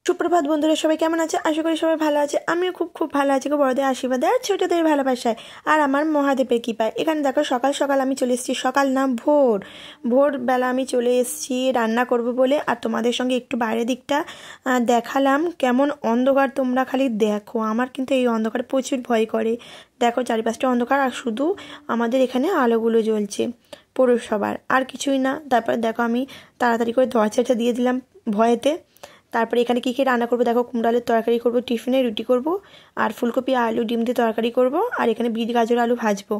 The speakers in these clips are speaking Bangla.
সুপ্রভাত বন্ধুরা, সবাই কেমন আছে? আশা করি সবাই ভালো আছে। আমিও খুব খুব ভালো আছি গো, বড়দের আশীর্বাদে আর ছোটদের ভালোবাসায় আর আমার মহাদেবের কৃপায়। এখানে দেখো সকাল সকাল আমি চলে এসেছি, সকাল না ভোরবেলা আমি চলে এসেছি রান্না করব বলে। আর তোমাদের সঙ্গে একটু বাইরের দিকটা দেখালাম, কেমন অন্ধকার তোমরা খালি দেখো। আমার কিন্তু এই অন্ধকারে প্রচুর ভয় করে। দেখো চারিপাশটা অন্ধকার আর শুধু আমাদের এখানে আলোগুলো জ্বলছে পৌরসভার, আর কিছুই না। তারপর দেখো আমি তাড়াতাড়ি করে দরজাটা দিয়ে দিলাম ভয়েতে। তারপরে এখানে কী কী রান্না করবো দেখো, কুমড়ো আলুর তরকারি করবো, টিফিনে রুটি করব, আর ফুলকপি আলু ডিম দিয়ে তরকারি করব, আর এখানে বিট গাজর আলু ভাজবো।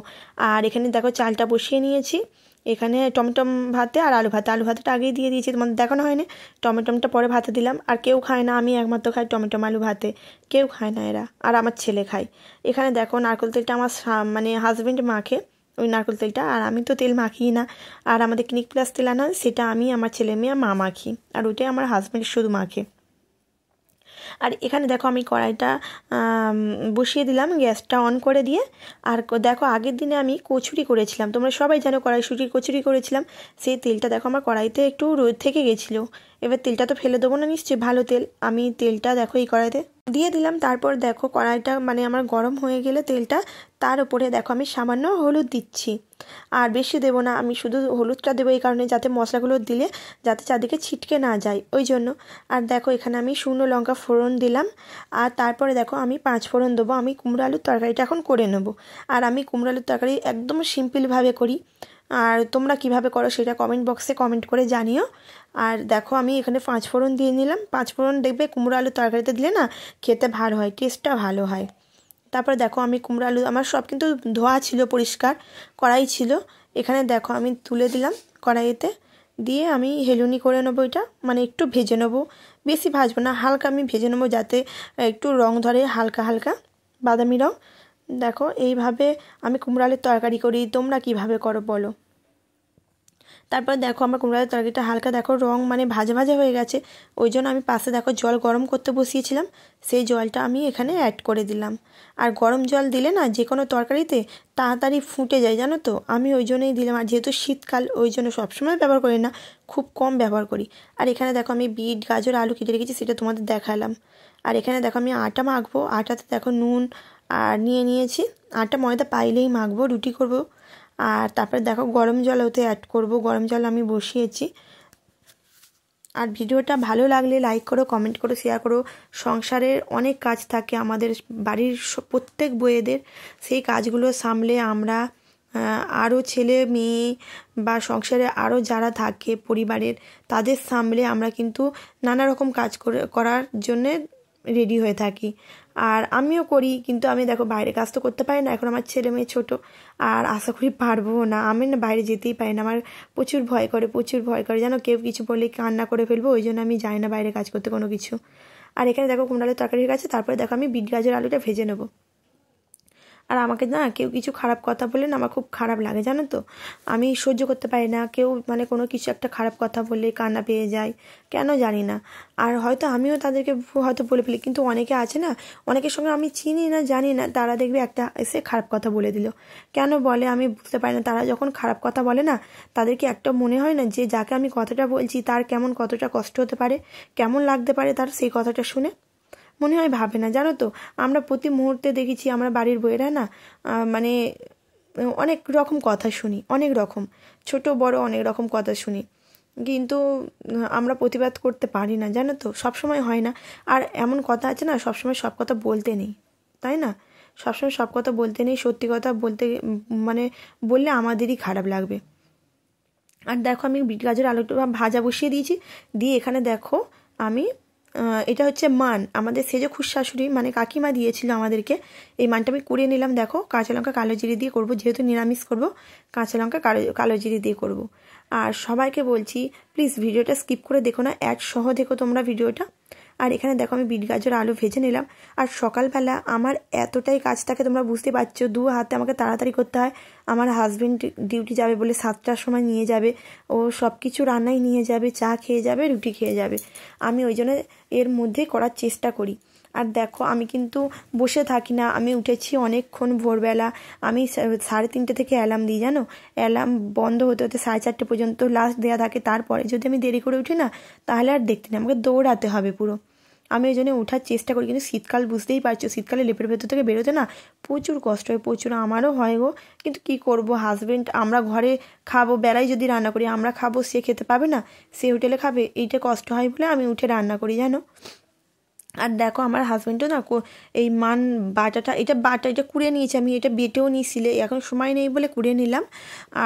আর এখানে দেখো চালটা বসিয়ে নিয়েছি, এখানে টমটম ভাতে আর আলু ভাতটা আগেই দিয়ে দিয়েছি, তোমাদের দেখানো হয়নি। টমেটমটা পরে ভাতে দিলাম। আর কেউ খায় না, আমি একমাত্র খাই টমেটম আলু ভাতে, কেউ খায় না এরা, আর আমার ছেলে খায়। এখানে দেখো নারকেল তেলটা আমার মানে হাজব্যান্ড মাখে ওই নারকেল তেলটা, আর আমি তো তেল মাখি না। আর আমাদের ক্লিনিক প্লাস তেল আনা, সেটা আমি আমার ছেলে মেয়ে মা মাখি, আর ওইটাই আমার হাজব্যান্ড শুধু মাখে। আর এখানে দেখো আমি কড়াইটা বসিয়ে দিলাম, গ্যাসটা অন করে দিয়ে। আর দেখো আগের দিনে আমি কচুরি করেছিলাম, তোমরা সবাই জানো কড়াইশুঁটির কচুরি করেছিলাম। সেই তেলটা দেখো আমার কড়াইতে একটু রোদ থেকে গেছিলো। এবার তেলটা তো ফেলে দেবো না নিশ্চয়ই, ভালো তেল। আমি তেলটা দেখো এই কড়াইতে দিয়ে দিলাম। তারপর দেখো কড়াইটা মানে আমার গরম হয়ে গেলে তেলটা, তার উপরে দেখো আমি সামান্য হলুদ দিচ্ছি। আর বেশি দেবো না, আমি শুধু হলুদটা দেবো এই কারণে যাতে মশলাগুলো দিলে যাতে চারদিকে ছিটকে না যায়, ওই জন্য। আর দেখো এখানে আমি শুকনো লঙ্কা ফোড়ন দিলাম। আর তারপরে দেখো আমি 5 ফোড়ন দেবো। আমি কুমড়ো আলুর তরকারিটা এখন করে নেবো। আর আমি কুমড়ো আলুর তরকারি একদম সিম্পলভাবে করি। আর তোমরা কিভাবে করো সেটা কমেন্ট বক্সে কমেন্ট করে জানিও। আর দেখো আমি এখানে 5 ফোড়ন দিয়ে নিলাম। 5 ফোড়ন দেখবে কুমড়ো আলুর তরকারিতে দিলে না খেতে ভালো হয়, টেস্টটা ভালো হয়। তারপরে দেখো আমি কুমড়ো আলু আমার সব কিন্তু ধোয়া ছিল, পরিষ্কার কড়াই ছিল। এখানে দেখো আমি তুলে দিলাম কড়াইতে, দিয়ে আমি হেলুনি করে নেবো। এটা মানে একটু ভেজে নেবো, বেশি ভাজবো না, হালকা আমি ভেজে নেবো যাতে একটু রং ধরে, হালকা হালকা বাদামি রং। দেখো এইভাবে আমি কুমড়ো আলুর তরকারি করি, তোমরা কিভাবে করো বলো। তারপর দেখো আমার কুমড়ো আলুর তরকারিটা হালকা দেখো রং মানে ভাজা ভাজা হয়ে গেছে, ওই জন্য আমি পাশে দেখো জল গরম করতে বসিয়েছিলাম, সেই জলটা আমি এখানে অ্যাড করে দিলাম। আর গরম জল দিলে না যে কোনো তরকারিতে তাড়াতাড়ি ফুটে যায়, জানো তো, আমি ওই জন্যই দিলাম। আর যেহেতু শীতকাল ওই জন্য সবসময় ব্যবহার করি না, খুব কম ব্যবহার করি। আর এখানে দেখো আমি বিট গাজর আলু কেটে রেখেছি, সেটা তোমাদের দেখালাম। আর এখানে দেখো আমি আটা মাখবো, আটাতে দেখো নুন আর নিয়েছি। আটা ময়দা পাইলেই মাখবো, রুটি করব। আর তারপরে দেখো গরম জল ওতে অ্যাড করব, গরম জল আমি বসিয়েছি। আর ভিডিওটা ভালো লাগলে লাইক করো, কমেন্ট করো, শেয়ার করো। সংসারের অনেক কাজ থাকে আমাদের বাড়ির প্রত্যেক বউয়েদের, সেই কাজগুলো সামলে আমরা আরও ছেলে মেয়ে বা সংসারে আরও যারা থাকে পরিবারের, তাদের সামলে আমরা কিন্তু নানা রকম কাজ করার জন্যে রেডি হয়ে থাকি। আর আমিও করি, কিন্তু আমি দেখো বাইরে কাজ তো করতে পারি না, এখন আমার ছেলে মেয়ে ছোটো, আর আশা করি পারবো না। আমি না বাইরে যেতেই পারি না, আমার প্রচুর ভয় করে জানো, কেউ কিছু বলে কান্না করে ফেলবো, ওই জন্য আমি যাই না বাইরে কাজ করতে কোনো কিছু। আর এখানে দেখো কুমড়ো আলুর তরকারি হয়ে গেছে। তারপরে দেখো আমি বিট গাজর আলুটা ভেজে নেবো। আর আমাকে না কেউ কিছু খারাপ কথা বললে না আমার খুব খারাপ লাগে, জানো তো, আমি সহ্য করতে পারি না। কেউ মানে কোনো কিছু একটা খারাপ কথা বললে কান্না পেয়ে যায়, কেন জানি না। আর হয়তো আমিও তাদেরকে হয়তো বলে ফেলি, কিন্তু অনেকে আছে না, অনেকের সঙ্গে আমি চিনি না জানি না, তারা দেখবে একটা এসে খারাপ কথা বলে দিল, কেন বলে আমি বুঝতে পারি না। তারা যখন খারাপ কথা বলে না, তাদেরকে একটা মনে হয় না যে যাকে আমি কথাটা বলছি তার কতটা কষ্ট হতে পারে, কেমন লাগতে পারে তার সেই কথাটা শুনে, মনে হয় ভাবে না, জানো তো। আমরা প্রতি মুহূর্তে দেখেছি আমরা বাড়ির বউয়েরা না মানে অনেক রকম কথা শুনি, অনেক রকম ছোট বড় অনেক রকম কথা শুনি, কিন্তু আমরা প্রতিবাদ করতে পারি না, জানো তো, সবসময় হয় না। আর এমন কথা আছে না, সবসময় সব কথা বলতে নেই, তাই না, সবসময় সব কথা বলতে নেই, সত্যি কথা বলতে মানে বললে আমাদেরই খারাপ লাগবে। আর দেখো আমি বিট গাজর আলুটা ভাজা বসিয়ে দিয়েছি, দিয়ে এখানে দেখো আমি এটা হচ্ছে মান, আমাদের সেজো খুশ শাশুড়ি মানে কাকিমা দিয়েছিল আমাদেরকে, এই মানটা আমি কুড়িয়ে নিলাম। দেখো কাঁচা লঙ্কা কালো জিরে দিয়ে করব, যেহেতু নিরামিষ করব, কাঁচা লঙ্কা কালো জিরে দিয়ে করব। আর সবাইকে বলছি প্লিজ ভিডিওটা স্কিপ করে দেখো না, অ্যাড সহ দেখো তোমরা ভিডিওটা। আর এখানে দেখো আমি বিট গাজর আলু ভেজে নিলাম। আর সকালবেলা আমার এতটাই কাজ থাকে, তোমরা বুঝতে পারছো, দু হাতে আমাকে তাড়াতাড়ি করতে হয়। আমার হাজবেন্ড ডিউটি যাবে বলে 7টার সময় নিয়ে যাবে, ও সব কিছু রান্নাই নিয়ে যাবে, চা খেয়ে যাবে, রুটি খেয়ে যাবে, আমি ওই জন্য এর মধ্যেই করার চেষ্টা করি। আর দেখো আমি কিন্তু বসে থাকি না, আমি উঠেছি অনেকক্ষণ ভোরবেলা। আমি 3:30 থেকে অ্যালার্ম দিই, জানো। অ্যালার্ম বন্ধ হতে হতে 4:30 পর্যন্ত লাস্ট দেওয়া থাকে। তারপরে যদি আমি দেরি করে উঠি না, তাহলে আর দেখতে নেই, আমাকে দৌড়াতে হবে পুরো। আমি ওই জন্য ওঠার চেষ্টা করি, কিন্তু শীতকাল বুঝতেই পারছো, শীতকালে লেপের ভেতর থেকে বেরোতে না প্রচুর কষ্ট হয়, প্রচুর। আমারও হয় গো, কিন্তু কি করব, হাজবেন্ড, আমরা ঘরে খাবো, বেলায় যদি রান্না করি আমরা খাবো, সে খেতে পাবে না, সে হোটেলে খাবে, এইটা কষ্ট হয় বলে আমি উঠে রান্না করি, জানো। আর দেখো আমার হাজব্যান্ডও না এই বাটাটা, এটা কুড়ে নিয়েছি আমি, এটা বেটেও নিয়েছিলে, এখন সময় নেই বলে কুড়ে নিলাম।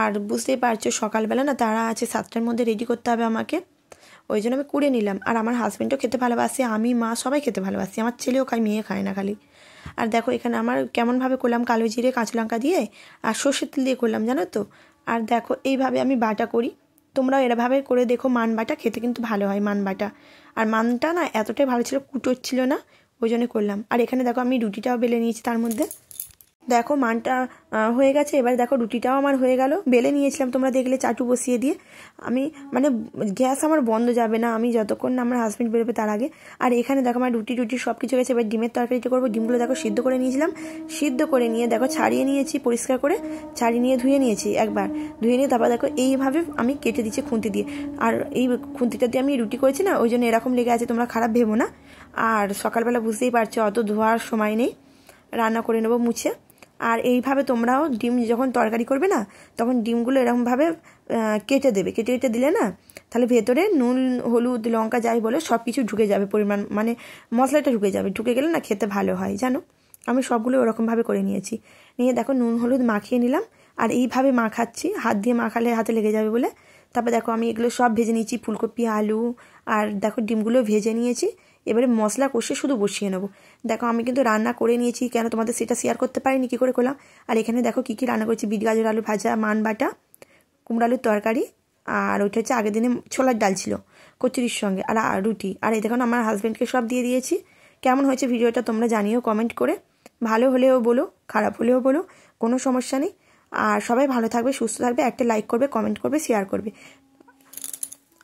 আর বুঝতেই পারছো সকালবেলা না তারা আছে, 7টার মধ্যে রেডি করতে হবে আমাকে, ওই জন্য আমি কুড়ে নিলাম। আর আমার হাজব্যান্ডও খেতে ভালোবাসে, আমি, মা সবাই খেতে ভালোবাসি, আমার ছেলেও খায়, মেয়ে খায় না খালি। আর দেখো এখানে আমার কেমনভাবে করলাম, কালো জিরে কাঁচা লঙ্কা দিয়ে আর সর্ষের তেল দিয়ে করলাম, জানো তো। আর দেখো এইভাবে আমি বাটা করি, তোমরাও এরভাবে করে দেখো। মান বাটা খেতে কিন্তু ভালো হয়, মান বাটা। আর মানটা না এতটাই ভালো ছিল, কুটোর ছিল না, ওই জন্য করলাম। আর এখানে দেখো আমি রুটিটাও বেলে নিয়েছি তার মধ্যে। দেখো মানটা হয়ে গেছে, এবার দেখো রুটিটাও আমার হয়ে গেল, বেলে নিয়েছিলাম তোমরা দেখলে চাটু বসিয়ে দিয়ে। আমি মানে গ্যাস আমার বন্ধ যাবে না আমি যতক্ষণ না আমার হাজব্যান্ড বেরোবে তার আগে। আর এখানে দেখো আমার রুটি সব কিছু গেছে, এবার ডিমের তরকারিটা করবো। ডিমগুলো দেখো সিদ্ধ করে নিয়েছিলাম, সিদ্ধ করে নিয়ে দেখো ছাড়িয়ে নিয়েছি, পরিষ্কার করে ছাড়িয়ে নিয়ে ধুয়ে নিয়েছি একবার, ধুয়ে নিয়ে তারপর দেখো এইভাবে আমি কেটে দিচ্ছি খুন্তি দিয়ে। আর এই খুন্তিটা দিয়ে আমি রুটি করেছি না, ওই জন্য এরকম লেগে আছে, তোমরা খারাপ ভেবো না। আর সকালবেলা বুঝতেই পারছো অত ধোয়ার সময় নেই, রান্না করে নেবো মুছে। আর এইভাবে তোমরাও ডিম যখন তরকারি করবে না, তখন ডিমগুলো এরকমভাবে কেটে দেবে, কেটে কেটে দিলে না তাহলে ভেতরে নুন, হলুদ, লঙ্কা যাই বলে সব কিছু ঢুকে যাবে, পরিমাণ মানে মশলাটা ঢুকে যাবে, ঢুকে গেলে না খেতে ভালো হয়, জানো। আমি সবগুলো ওরকমভাবে করে নিয়েছি, নিয়ে দেখো নুন হলুদ মাখিয়ে নিলাম। আর এইভাবে মাখাচ্ছি, হাত দিয়ে মাখালে হাতে লেগে যাবে বলে। তারপর দেখো আমি এগুলো সব ভেজে নিয়েছি, ফুলকপি, আলু, আর দেখো ডিমগুলো ভেজে নিয়েছি। এবারে মশলা কষে শুধু বসিয়ে নেবো। দেখো আমি কিন্তু রান্না করে নিয়েছি, কেন তোমাদের সেটা শেয়ার করতে পারিনি কী করে করলাম। আর এখানে দেখো কী কী রান্না করেছি, বিট গাজর আলু ভাজা, মান বাটা, কুমড়ো আলুর তরকারি, আর ওইটা হচ্ছে আগের দিনে ছোলার ডাল ছিল কচুরির সঙ্গে, আর রুটি। আর এই দেখুন আমার হাজব্যান্ডকে সব দিয়ে দিয়েছি। কেমন হয়েছে ভিডিওটা তোমরা জানিও কমেন্ট করে, ভালো হলেও বলো, খারাপ হলেও বলো, কোনো সমস্যা নেই। আর সবাই ভালো থাকবে, সুস্থ থাকবে, একটা লাইক করবে, কমেন্ট করবে, শেয়ার করবে।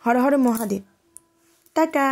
হর হর মহাদেব, টাটা।